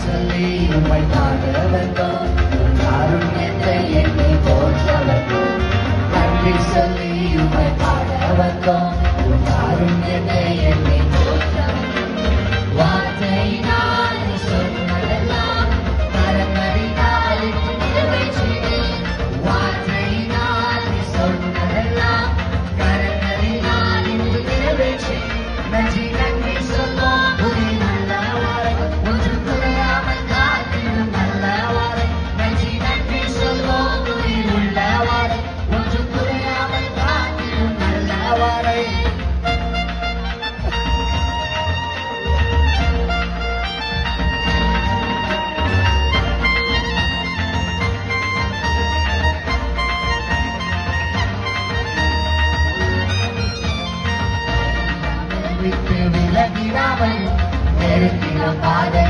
சொல்லி உம்மை பாட வந்தோம். காருண்யத்தை எண்ணி போற்ற வந்தோம். நன்றி சொல்லி உம்மை பாட வந்தோம். காருண்யத்தை எண்ணி போற்ற வந்தோம். வார்த்தையினால் நீ சொன்னதெல்லாம் கரங்களினால் நிறைவேற்றினே. வார்த்தையினால் நீ சொன்னதெல்லாம் கரங்களினால் நிறைவேற்றினே. நன்றி நன்றி சொல்வோம் புதி நல்லவரை, ஒன்று குறையாமல் காத்திடும் நல்லவரை. நன்றி நன்றி சொல்வோம் புதி உள்ளவரை, ஒன்று குறையாமல் காத்திடும் நல்லவரை. விட்டு விலகிடாமல் நெருங்கின பாதை